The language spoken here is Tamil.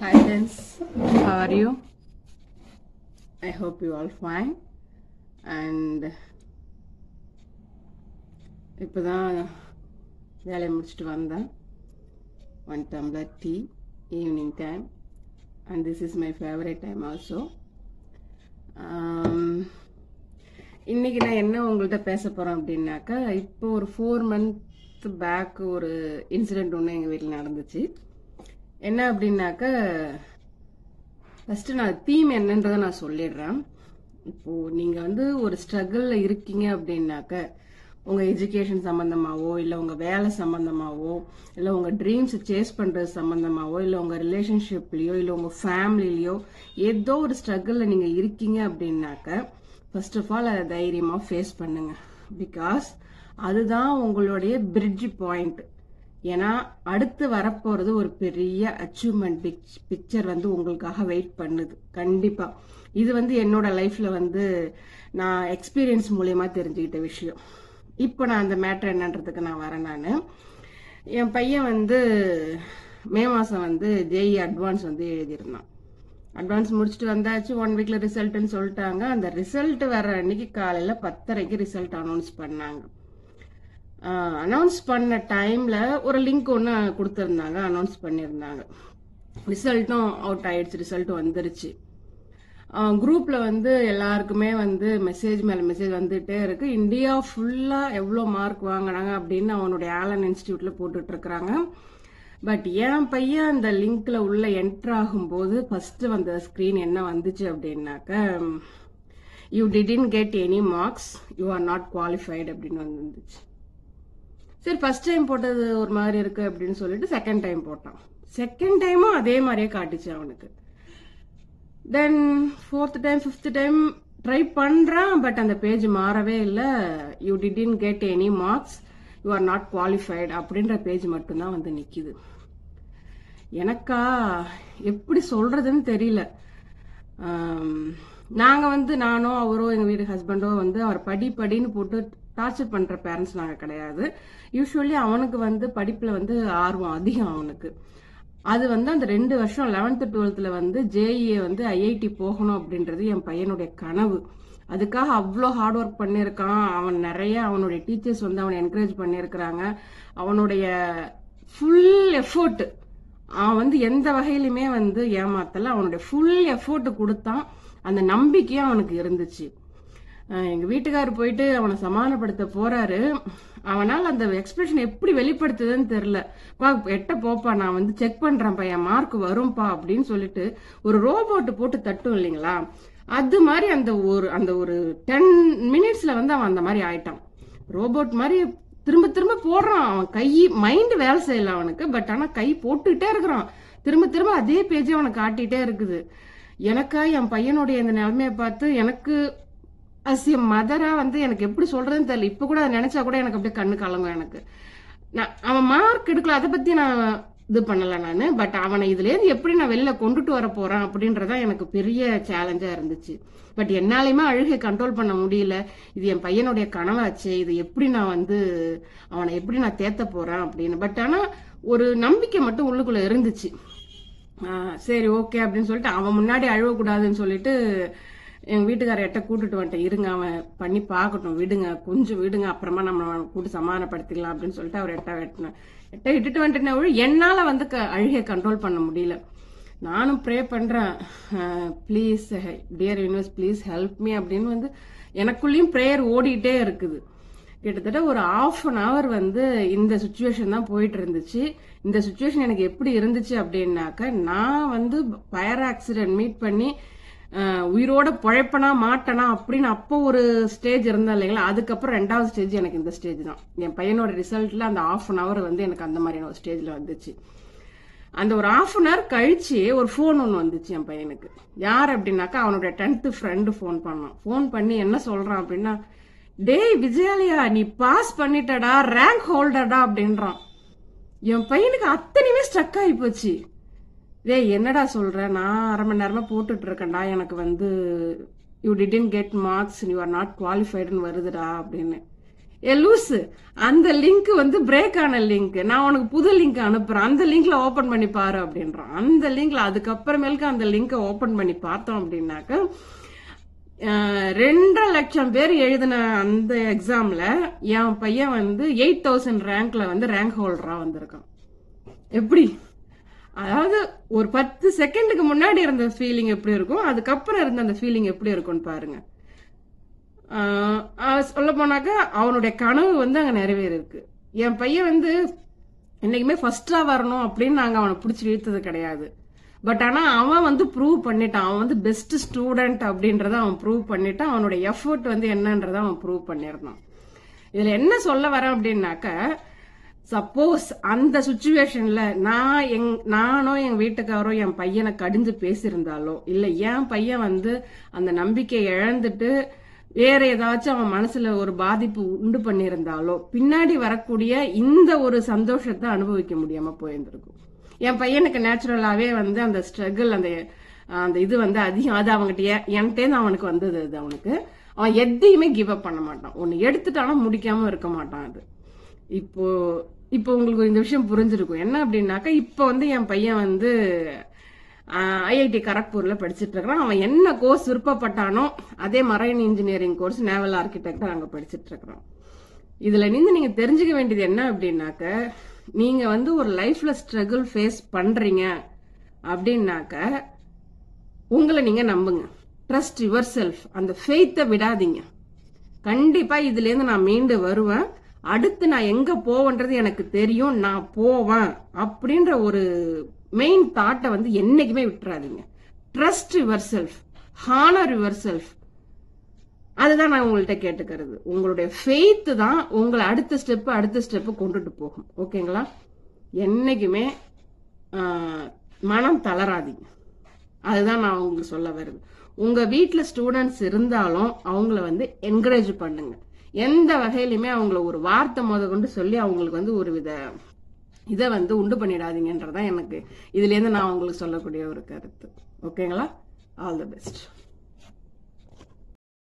Hi friends, how are you? I hope you all fine. And இப்போதான் வேலையை முடிச்சுட்டு வந்தேன். 1 tumbler tea, evening time, and this is my favorite time also. இன்னைக்கு நான் என்ன உங்கள்கிட்ட பேச போறேன் அப்படின்னாக்கா, இப்போ ஒரு 4 months பேக் ஒரு இன்சிடென்ட் ஒன்று எங்கள் வீட்டில் நடந்துச்சு. என்ன அப்படின்னாக்கா, ஃபர்ஸ்ட் நான் தீம் என்னன்றதை நான் சொல்லிடுறேன். இப்போ நீங்க வந்து ஒரு ஸ்ட்ரகிள்ல இருக்கீங்க அப்படின்னாக்க, உங்க எஜுகேஷன் சம்பந்தமாவோ, இல்ல உங்க வேலை சம்பந்தமாவோ, இல்ல உங்க ட்ரீம்ஸ் சேஸ் பண்றது சம்பந்தமாவோ, இல்ல உங்க ரிலேஷன்ஷிப்லயோ, இல்ல உங்க ஃபேமிலிலயோ ஏதோ ஒரு ஸ்ட்ரகிள்ல நீங்க இருக்கீங்க அப்படின்னாக்க, ஃபர்ஸ்ட் ஆஃப் ஆல் அதை தைரியமா ஃபேஸ் பண்ணுங்க. பிகாஸ் அதுதான் உங்களுடைய பிரிட்ஜ் பாயிண்ட். ஏன்னா அடுத்து வரப்போறது ஒரு பெரிய அச்சீவ்மெண்ட் பிக்சர் வந்து உங்களுக்காக வெயிட் பண்ணுது. கண்டிப்பா இது வந்து என்னோட லைஃப்ல வந்து நான் எக்ஸ்பீரியன்ஸ் மூலியமா தெரிஞ்சுக்கிட்ட விஷயம். இப்போ நான் அந்த மேட்டர் என்னன்றதுக்கு நான் வரேன். என் பையன் வந்து மே மாசம் வந்து ஜேஇ அட்வான்ஸ் வந்து எழுதியிருந்தான். அட்வான்ஸ் முடிச்சுட்டு வந்தாச்சு. 1 வீக்ல ரிசல்ட்னு சொல்லிட்டாங்க. அந்த ரிசல்ட் வர அன்னைக்கு காலையில 10:30க்கு ரிசல்ட் அனௌன்ஸ் பண்ணாங்க. அனௌன்ஸ் பண்ண டைம்ல ஒரு லிங்க் ஒன்று கொடுத்துருந்தாங்க, அனௌன்ஸ் பண்ணியிருந்தாங்க. ரிசல்ட்டும் அவுட் ஆயிடுச்சு, ரிசல்ட் வந்துருச்சு. குரூப்ல வந்து எல்லாருக்குமே வந்து மெசேஜ் மேல மெசேஜ் வந்துட்டே இருக்கு. இந்தியா ஃபுல்லா எவ்வளோ மார்க் வாங்கினாங்க அப்படின்னு அவனுடைய ஆலன் இன்ஸ்டிடியூட்ல போட்டுட்டு இருக்கிறாங்க. பட் என் பையன் அந்த லிங்க்ல உள்ள என்டர் ஆகும்போது ஃபர்ஸ்ட் வந்த ஸ்கிரீன் என்ன வந்துச்சு அப்படின்னாக்க, you didn't get any marks, you are not qualified அப்படின்னு வந்துச்சு. சரி, ஃபர்ஸ்ட் டைம் போட்டது ஒரு மாதிரி இருக்கு அப்படின்னு சொல்லிட்டு செகண்ட் டைம் போட்டான். செகண்ட் டைமும் அதே மாதிரியே காட்டுச்சு அவனுக்கு. Then 4th time 5th time try பண்றான். பட் அந்த பேஜ் மாறவே இல்லை. You didn't get any marks, you are not qualified அப்படின்ற பேஜ் மட்டும்தான் வந்து நிக்குது. எனக்கா எப்படி சொல்றதுன்னு தெரியல. நாங்க வந்து நானோ அவரோ எங்க வீடு ஹஸ்பண்டோ வந்து அவர் படின்னு போட்டு டார்ச்சர் பண்ற பேரண்ட்ஸ் நாங்க கிடையாது. யூஸ்வலி அவனுக்கு வந்து படிப்புல வந்து ஆர்வம் அதிகம் அவனுக்கு. அது வந்து அந்த 2 வருஷம் 11th 12th வந்து ஜேஇஏ வந்து ஐஐடி போகணும் அப்படின்றது என் பையனுடைய கனவு. அதுக்காக அவ்வளோ ஹார்ட் ஒர்க் பண்ணியிருக்கான். அவன் நிறைய அவனுடைய டீச்சர்ஸ் வந்து அவனை என்கரேஜ் பண்ணியிருக்கிறாங்க. அவனுடைய ஃபுல் எஃபோர்ட், அவன் வந்து எந்த வகையிலுமே வந்து ஏமாத்தல. அவனுடைய ஃபுல் எஃபோர்ட் கொடுத்தான். அந்த நம்பிக்கையும் அவனுக்கு இருந்துச்சு. எங்க வீட்டுக்காரர் போயிட்டு அவனை சமாதானப்படுத்த போறாரு. அவனால் அந்த எக்ஸ்பிரஷன் எப்படி வெளிப்படுத்துதுன்னு தெரியல. எட்ட போப்பா, நான் வந்து செக் பண்றேன்ப்பா, என் மார்க் வரும்பா அப்படின்னு சொல்லிட்டு ஒரு ரோபோட் போட்டு தட்டும் இல்லைங்களா, அது மாதிரி அந்த ஒரு 10 minutesல வந்து அவன் அந்த மாதிரி ஆயிட்டான். ரோபோட் மாதிரி திரும்ப திரும்ப போடுறான். அவன் கை மைண்ட் வேலை செய்யல அவனுக்கு. பட் ஆனா கை போட்டுக்கிட்டே இருக்கிறான். திரும்ப அதே பேஜ் அவனுக்கு காட்டிட்டே இருக்குது. எனக்கா என் பையனுடைய இந்த நிலைமையை பார்த்து எனக்கு அஸ் எ மதரா வந்து எனக்கு எப்படி சொல்றதுன்னு தெரியல. இப்ப கூட நினைச்சா கூட எனக்கு அப்படியே கண்ணு கலங்கும் எனக்கு. அவன் மார்க் எடுக்கல, அதை பத்தி நான் இது பண்ணல நானு. பட் அவனை இதுல இருந்து எப்படி நான் வெளில கொண்டுட்டு வர போறேன் அப்படின்றதா எனக்கு பெரிய சேலஞ்சா இருந்துச்சு. பட் என்னாலையுமே அழுகை கண்ட்ரோல் பண்ண முடியல. இது என் பையனுடைய கனவாச்சு, இது எப்படி நான் வந்து அவனை எப்படி நான் தேத்த போறேன் அப்படின்னு. பட் ஆனா ஒரு நம்பிக்கை மட்டும் உள்ளுக்குள்ள இருந்துச்சு. சரி ஓகே அப்படின்னு சொல்லிட்டு அவன் முன்னாடி அழுவக்கூடாதுன்னு சொல்லிட்டு எங்க வீட்டுக்கார எட்ட கூட்டிட்டு வந்துட்டேன். இருங்க, அவன் பண்ணி பார்க்கட்டும், விடுங்க, கொஞ்சம் விடுங்க, அப்புறமா நம்ம கூட்டு சமாதானப்படுத்திக்கலாம் அப்படின்னு சொல்லிட்டு அவர் எட்ட இட்டுட்டு வந்துட்டேன். என்னால வந்து அழுகையை கண்ட்ரோல் பண்ண முடியல. நானும் ப்ரே பண்றேன், please dear universe please help me அப்படின்னு வந்து எனக்குள்ளேயும் ப்ரேயர் ஓடிட்டே இருக்குது. கிட்டத்தட்ட ஒரு 1/2 hour வந்து இந்த சுச்சுவேஷன் தான் போயிட்டு இருந்துச்சு. இந்த சுச்சுவேஷன் எனக்கு எப்படி இருந்துச்சு அப்படின்னாக்க, நான் வந்து ஃபயர் ஆக்சிடென்ட் மீட் பண்ணி உயிரோட பொழைப்பனா மாட்டனா அப்படின்னு அப்போ ஒரு ஸ்டேஜ் இருந்தா இல்லைங்களா, அதுக்கப்புறம் 2வது ஸ்டேஜ் எனக்கு இந்த ஸ்டேஜ் தான். என் பையனோட ரிசல்ட்ல அந்த 1/2 hour வந்து எனக்கு அந்த மாதிரியான ஒரு ஸ்டேஜ்ல வந்துச்சு. அந்த ஒரு 1/2 hour கழிச்சு ஒரு போன் ஒன்று வந்துச்சு என் பையனுக்கு. யார் அப்படின்னாக்கா, அவனுடைய 10th ஃப்ரெண்டு போன் பண்ணான். போன் பண்ணி என்ன சொல்றான் அப்படின்னா, டேய் விஜயாலயா, நீ பாஸ் பண்ணிட்டடா, ரேங்க் ஹோல்டர்டா அப்படின்றான். என் பையனுக்கு அத்தனையுமே ஸ்ட்ரக் ஆகி போச்சு. டேய் என்னடா சொல்ற, நான் 1/2 மணி நேரமா போட்டுட்டு இருக்கேன்டா, எனக்கு வந்து you didn't get marks, you are not குவாலிஃபைடுன்னு வருதுடா அப்படின்னு. லூசு, அந்த லிங்க் வந்து பிரேக் ஆன லிங்க், நான் உனக்கு புது லிங்க் அனுப்புறேன், அந்த லிங்க்ல ஓபன் பண்ணி பாரு அப்படின்றான். அந்த லிங்க்ல அதுக்கப்புறமேலுக்கு அந்த லிங்கை ஓபன் பண்ணி பார்த்தோம் அப்படின்னாக்க 2.5 லட்சம் பேர் எழுதின அந்த எக்ஸாம்ல என் பையன் வந்து 8000 ரேங்க்ல வந்து ரேங்க் ஹோல்டரா வந்திருக்கான். எப்படி? அதாவது ஒரு 10 செகண்டுக்கு முன்னாடி இருந்த ஃபீலிங் எப்படி இருக்கும், அதுக்கப்புறம் இருந்த அந்த ஃபீலிங் எப்படி இருக்கும்னு பாருங்க. சொல்ல போனாக்கா அவனுடைய கனவு வந்து அங்க நிறைவேறிருக்கு. என் பையன் வந்து என்னைக்குமே ஃபர்ஸ்டா வரணும் அப்படின்னு நாங்க அவனை பிடிச்சி இழுத்தது கிடையாது. பட் ஆனா அவன் வந்து ப்ரூவ் பண்ணிட்டான். அவன் வந்து பெஸ்ட் ஸ்டூடெண்ட் அப்படின்றத அவன் ப்ரூவ் பண்ணிட்டான். அவனுடைய எஃபர்ட் வந்து என்னன்றத அவன் ப்ரூவ் பண்ணிருந்தான். இதுல என்ன சொல்ல வரேன் அப்படின்னாக்க, சப்போஸ் அந்த சுச்சுவேஷன்ல நானோ எங்க வீட்டுக்காரோ என் பையனை கடிஞ்சு பேசியிருந்தாலோ, இல்ல என் பையன் வந்து அந்த நம்பிக்கையை இழந்துட்டு வேற ஏதாச்சும் அவன் மனசுல ஒரு பாதிப்பு உண்டு பண்ணியிருந்தாலோ, பின்னாடி வரக்கூடிய இந்த ஒரு சந்தோஷத்தை அனுபவிக்க முடியாம போயிருந்திருக்கும். என் பையனுக்கு நேச்சுரலாவே வந்து அந்த ஸ்ட்ரகிள், அந்த இது வந்து அதிகம். அது அவங்ககிட்ட என்கிட்ட அவனுக்கு வந்தது. அது அவனுக்கு அவன் எதையுமே கிவ் அப் பண்ண மாட்டான். ஒன்னு எடுத்துட்டானா முடிக்காம இருக்க மாட்டான். அது இப்போ உங்களுக்கு இந்த விஷயம் புரிஞ்சிருக்கும். என்ன அப்படின்னாக்கா, இப்போ வந்து என் பையன் வந்து ஐஐடி கரக்பூர்ல படிச்சுட்டு இருக்கிறான். அவன் என்ன கோர்ஸ் விருப்பப்பட்டானோ அதே marine engineering course, naval architecture அங்க படிச்சுட்டு இருக்கிறான். இதுல நீங்க தெரிஞ்சுக்க வேண்டியது என்ன அப்படின்னாக்க, நீங்க வந்து ஒரு லைஃப்ல ஸ்ட்ரகிள் ஃபேஸ் பண்றீங்க அப்படின்னாக்க உங்களை நீங்க நம்புங்க. Trust your self. அந்த ஃபெய்த்தை விடாதீங்க. கண்டிப்பா இதுல இருந்து நான் மீண்டு வருவேன், அடுத்து நான் எங்க போவேன்றது எனக்கு தெரியும், நான் போவேன் அப்படின்ற ஒரு மெயின் தாட்டை வந்து என்னைக்குமே விட்டுறாதீங்க. Trust yourself, honour yourself. அதுதான் நான் உங்கள்கிட்ட கேட்டுக்கிறது. உங்களுடைய ஃபெய்த் தான் உங்களை அடுத்த ஸ்டெப் கொண்டுட்டு போகும். ஓகேங்களா? என்னைக்குமே மனம் தளராதீங்க. அதுதான் நான் உங்களுக்கு சொல்ல வருது. உங்க வீட்டுல ஸ்டூடெண்ட்ஸ் இருந்தாலும் அவங்கள வந்து என்கரேஜ் பண்ணுங்க. எந்த வகையிலுமே அவங்கள ஒரு வார்த்தை கொண்டு சொல்லி அவங்களுக்கு வந்து ஒரு வித இதை வந்து உண்டு பண்ணிடாதீங்கன்றதான் எனக்கு இதுல இருந்து நான் உங்களுக்கு சொல்லக்கூடிய ஒரு கருத்து. ஓகேங்களா? All the best.